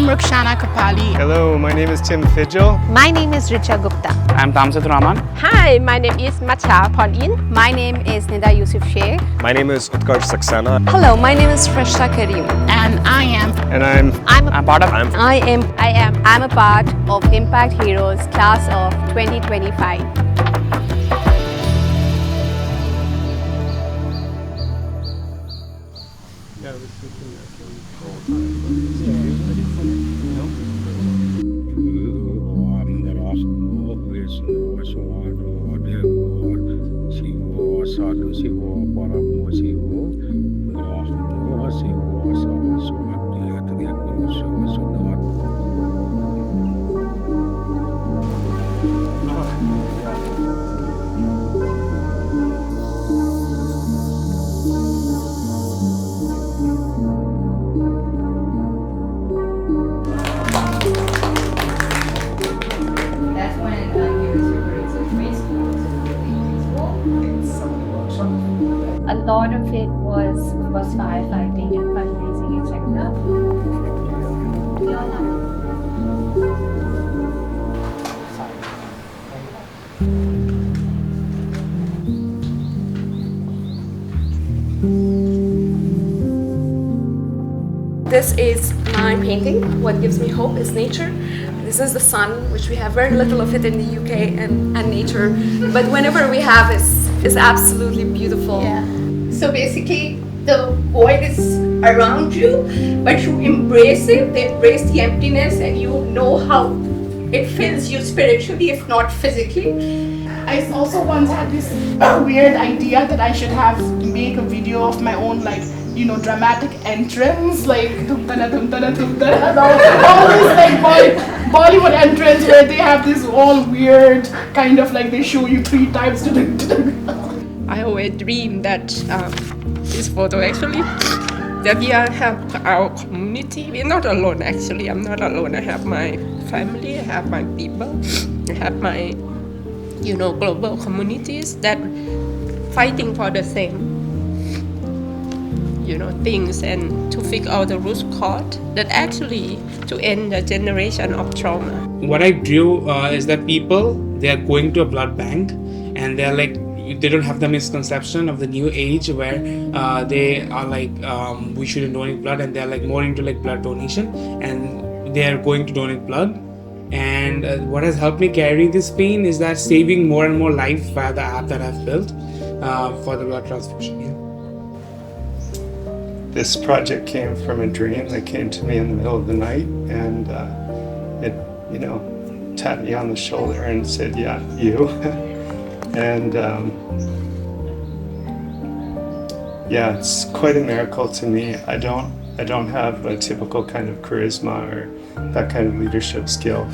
I'm Rukshana Kapali. Hello, my name is Tim Fidgel. My name is Richa Gupta. I'm Tamsit Rahman. Hi, my name is Macha Pauline. My name is Nida Yusuf Sheikh. My name is Utkarsh Saxena. Hello, my name is Freshta Karim. And I'm a part of Impact Heroes class of 2025. A lot of it was firefighting and fundraising, etc. This is my painting. What gives me hope is nature. This is the sun, which we have very little of it in the UK, and nature. But whenever we have it, it's absolutely beautiful. yeah. So basically, the void is around you, but you embrace it, embrace the emptiness, and you know how it fills you spiritually, if not physically. I also once had this weird idea that I should make a video of my own, dramatic entrance, like dum tada dum tada dum tada, all this Bollywood entrance where they have this all weird kind of they show you 3 times. I always dream that this photo actually that we have our community. We're not alone actually. I'm not alone. I have my family. I have my people. I have my global communities that fighting for the same things and to figure out the root cause that actually to end the generation of trauma. What I drew is that people, they are going to a blood bank and they're they don't have the misconception of the new age where they are we shouldn't donate blood, and they're more into blood donation, and they are going to donate blood. And what has helped me carry this pain is that saving more and more life via the app that I've built for the blood transfusion. Yeah. This project came from a dream that came to me in the middle of the night, and it, tapped me on the shoulder and said, "Yeah, you." And yeah, it's quite a miracle to me. I don't have a typical kind of charisma or that kind of leadership skill,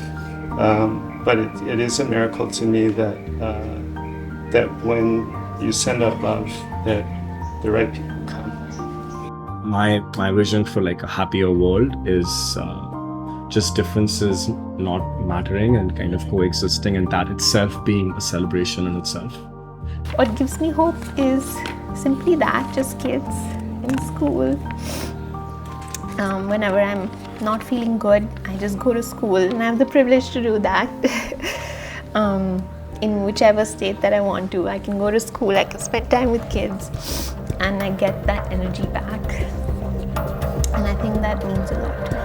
but it is a miracle to me that that when you send out love, that the right people come. My vision for a happier world is just differences not mattering and kind of coexisting, and that itself being a celebration in itself. What gives me hope is simply that, just kids in school. Whenever I'm not feeling good, I just go to school, and I have the privilege to do that. In whichever state that I want to, I can go to school, I can spend time with kids, and I get that energy back. And I think that means a lot to me.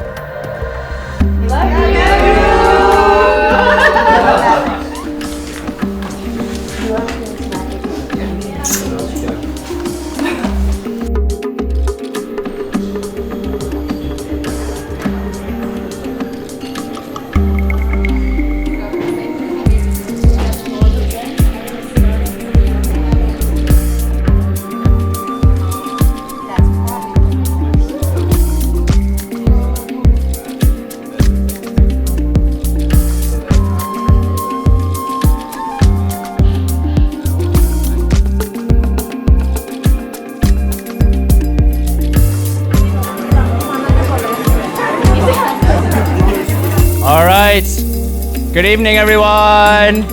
All right. Good evening, everyone.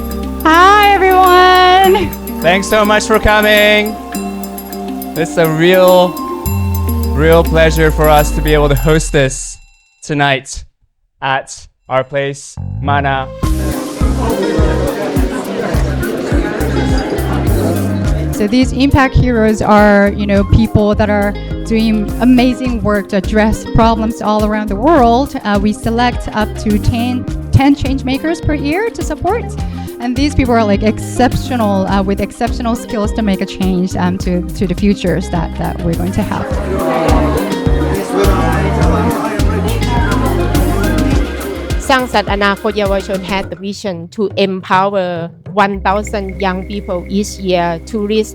Hi, everyone. Thanks so much for coming. It's a real pleasure for us to be able to host this tonight. at our place, Mana. So these impact heroes are, people that are doing amazing work to address problems all around the world. We select up to 10 changemakers per year to support. And these people are exceptional, with exceptional skills to make a change to the futures that we're going to have. Sangsat Anakot Yawachon had the vision to empower 1,000 young people each year to reach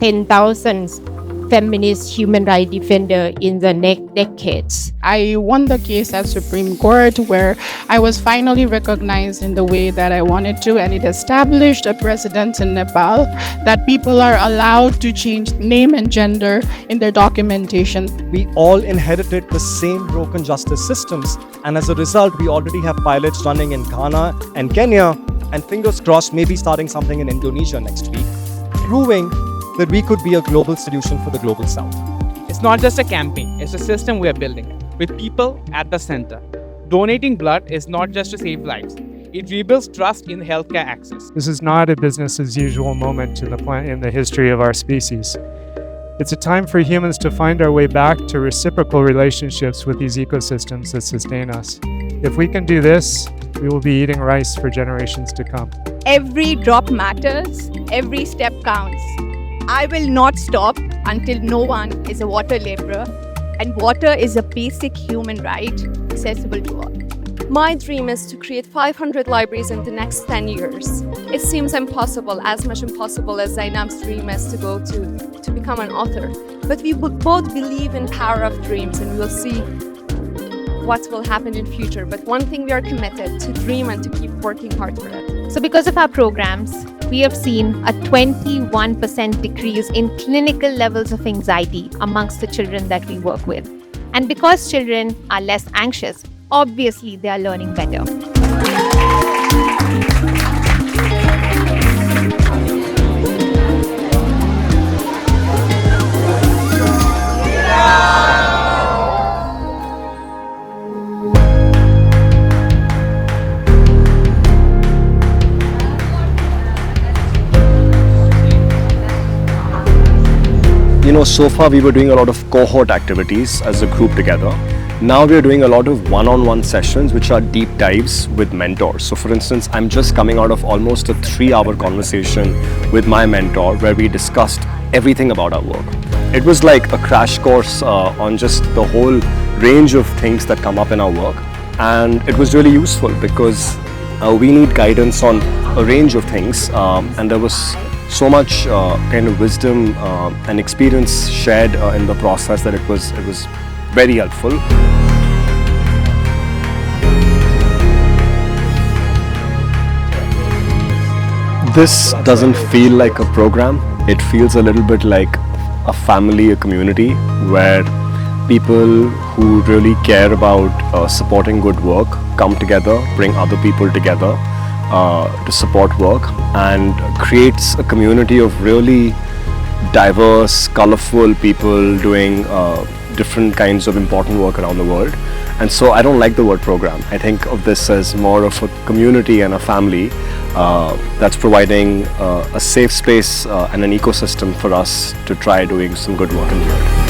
10,000 feminist human rights defender in the next decades. I won the case at Supreme Court where I was finally recognized in the way that I wanted to, and it established a precedent in Nepal that people are allowed to change name and gender in their documentation. We all inherited the same broken justice systems, and as a result, we already have pilots running in Ghana and Kenya, and fingers crossed, maybe starting something in Indonesia next week, proving that we could be a global solution for the global south. It's not just a campaign, it's a system we are building, with people at the center. Donating blood is not just to save lives, it rebuilds trust in healthcare access. This is not a business as usual moment in the history of our species. It's a time for humans to find our way back to reciprocal relationships with these ecosystems that sustain us. If we can do this, we will be eating rice for generations to come. Every drop matters, every step counts. I will not stop until no one is a water laborer, and water is a basic human right accessible to all. My dream is to create 500 libraries in the next 10 years. It seems impossible, as much impossible as Zainab's dream is to become an author. But we both believe in power of dreams, and we'll see what will happen in future. But one thing we are committed to dream and to keep working hard for it. So because of our programs, we have seen a 21% decrease in clinical levels of anxiety amongst the children that we work with. And because children are less anxious, obviously they are learning better. So far we were doing a lot of cohort activities as a group together. Now we are doing a lot of one-on-one sessions, which are deep dives with mentors. So for instance, I'm just coming out of almost a 3-hour conversation with my mentor where we discussed everything about our work. It was like a crash course on just the whole range of things that come up in our work. And it was really useful because we need guidance on a range of things, and there was so much kind of wisdom and experience shared in the process that it was very helpful. This doesn't feel like a program. It feels a little bit like a family, a community where people who really care about supporting good work come together, bring other people together to support work, and creates a community of really diverse, colorful people doing different kinds of important work around the world. And so I don't like the word program. I think of this as more of a community and a family that's providing a safe space and an ecosystem for us to try doing some good work in the world.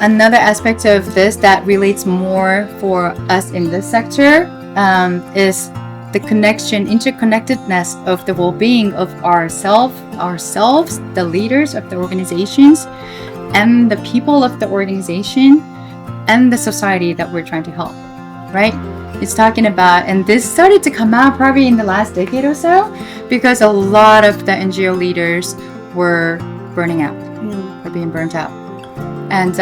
Another aspect of this that relates more for us in this sector is the interconnectedness of the well-being of ourselves, the leaders of the organizations, and the people of the organization, and the society that we're trying to help, right? It's talking about, and this started to come out probably in the last decade or so, because a lot of the NGO leaders were burning out, or being burnt out. And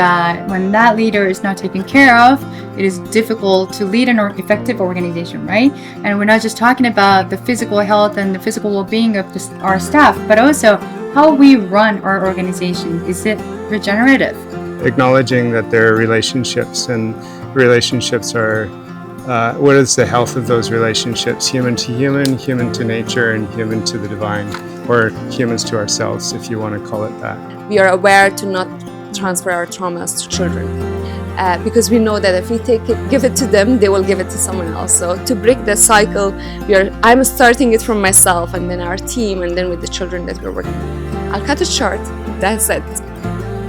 when that leader is not taken care of, it is difficult to lead an effective organization, right? And we're not just talking about the physical health and the physical well-being of our staff, but also how we run our organization. Is it regenerative? acknowledging that there are relationships, and relationships are what is the health of those relationships, human to human, human to nature, and human to the divine, or humans to ourselves, if you want to call it that. We are aware to not transfer our traumas to children. Because we know that if we give it to them, they will give it to someone else. So to break the cycle, I'm starting it from myself, and then our team, and then with the children that we're working with. I'll cut it short. That's it.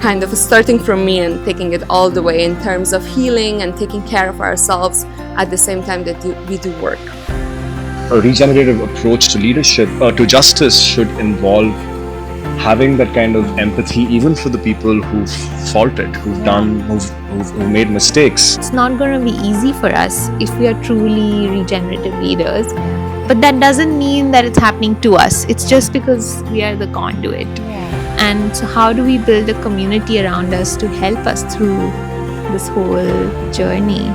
Kind of starting from me and taking it all the way in terms of healing and taking care of ourselves at the same time that we do work. A regenerative approach to leadership, to justice, should involve having that kind of empathy even for the people who've faulted, who've made mistakes. It's not going to be easy for us if we are truly regenerative leaders, but that doesn't mean that it's happening to us. It's just because we are the conduit. And so how do we build a community around us to help us through this whole journey?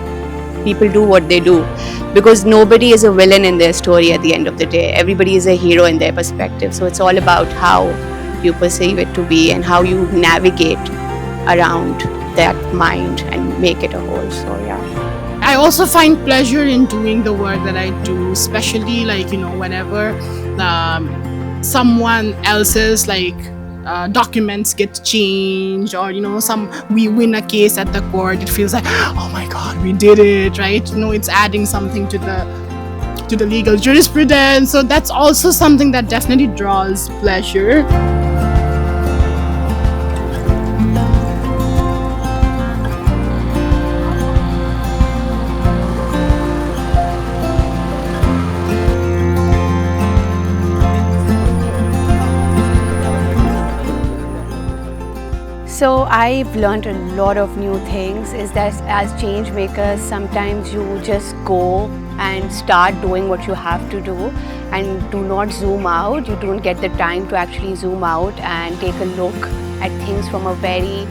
People do what they do because nobody is a villain in their story at the end of the day. Everybody is a hero in their perspective. So it's all about how you perceive it to be and how you navigate around that mind and make it a whole. So yeah. I also find pleasure in doing the work that I do, especially whenever someone else's documents get changed, or we win a case at the court. It feels like, oh my god, we did it, right? It's adding something to the legal jurisprudence. So that's also something that definitely draws pleasure. So I've learned a lot of new things. Is that as change makers, sometimes you just go and start doing what you have to do and do not zoom out. You don't get the time to actually zoom out and take a look at things from a very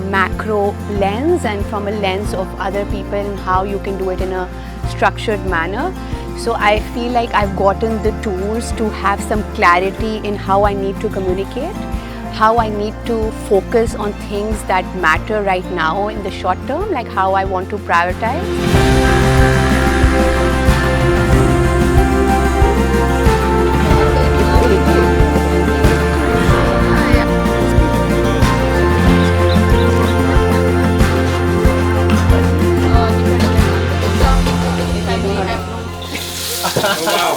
macro lens and from a lens of other people and how you can do it in a structured manner. So I feel like I've gotten the tools to have some clarity in how I need to communicate, how I need to focus on things that matter right now in the short term, like how I want to prioritize. Wow,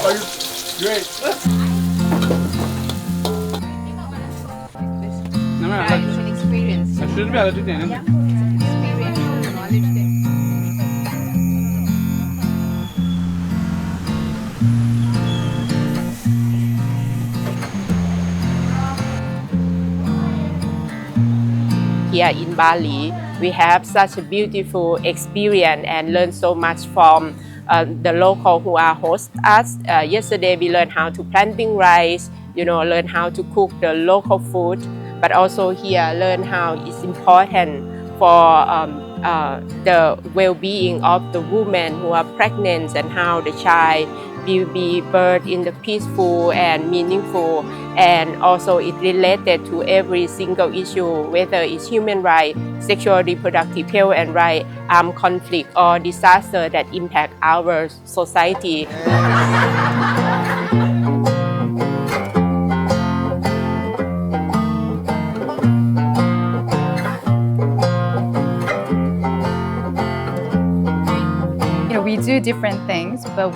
great. It's an experience. I should be able to do that. Yeah, it's an experience, knowledge there. Here in Bali, we have such a beautiful experience and learn so much from the local who are host us. Yesterday we learned how to planting rice, learn how to cook the local food, but also here learn how it's important for the well-being of the women who are pregnant and how the child will be birthed in the peaceful and meaningful, and also it related to every single issue, whether it's human rights, sexual reproductive health and right, armed conflict or disaster that impact our society. We do different things, but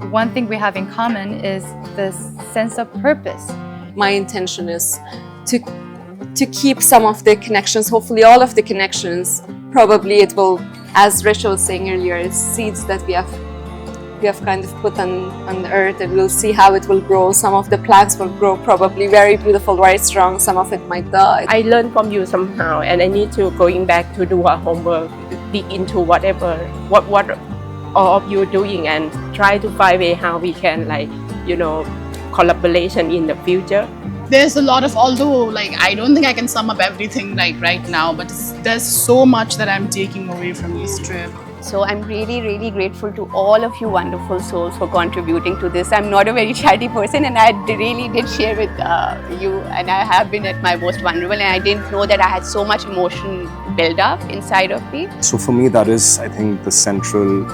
one thing we have in common is this sense of purpose. My intention is to keep some of the connections, hopefully all of the connections. Probably it will, as Rachel was saying earlier, it's seeds that we have kind of put on the earth, and we'll see how it will grow. Some of the plants will grow probably very beautiful, very strong. Some of it might die. I learned from you somehow, and I need to going back to do our homework, dig into whatever what all of you doing, and try to find a way how we can collaboration in the future. There's a lot of, although I don't think I can sum up everything right now, but there's so much that I'm taking away from this trip. So I'm really, really grateful to all of you wonderful souls for contributing to this. I'm not a very chatty person, and I really did share with you, and I have been at my most vulnerable, and I didn't know that I had so much emotion build up inside of me. So for me, that is, I think, the central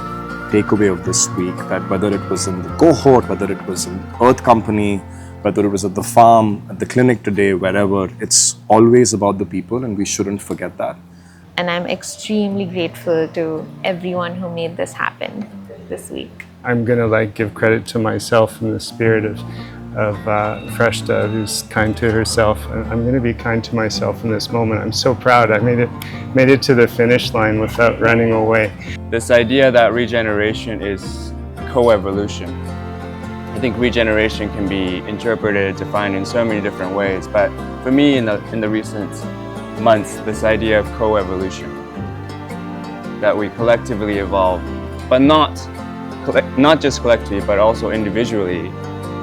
takeaway of this week, that whether it was in the cohort, whether it was in Earth Company, whether it was at the farm, at the clinic today, wherever, it's always about the people, and we shouldn't forget that. And I'm extremely grateful to everyone who made this happen this week. I'm gonna give credit to myself in the spirit of Freshta, who's kind to herself, and I'm gonna be kind to myself in this moment. I'm so proud. I made it to the finish line without running away. This idea that regeneration is co-evolution. I think regeneration can be interpreted, defined in so many different ways, but for me in the recent months, this idea of co-evolution, that we collectively evolve, but not just collectively, but also individually.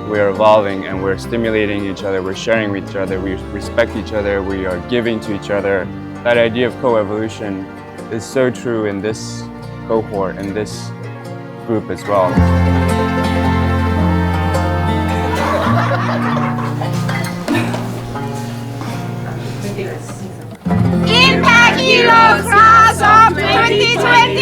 We're evolving and we're stimulating each other, we're sharing with each other, we respect each other, we are giving to each other. That idea of co-evolution is so true in this cohort, in this group as well. Impact Hero Class of 2020!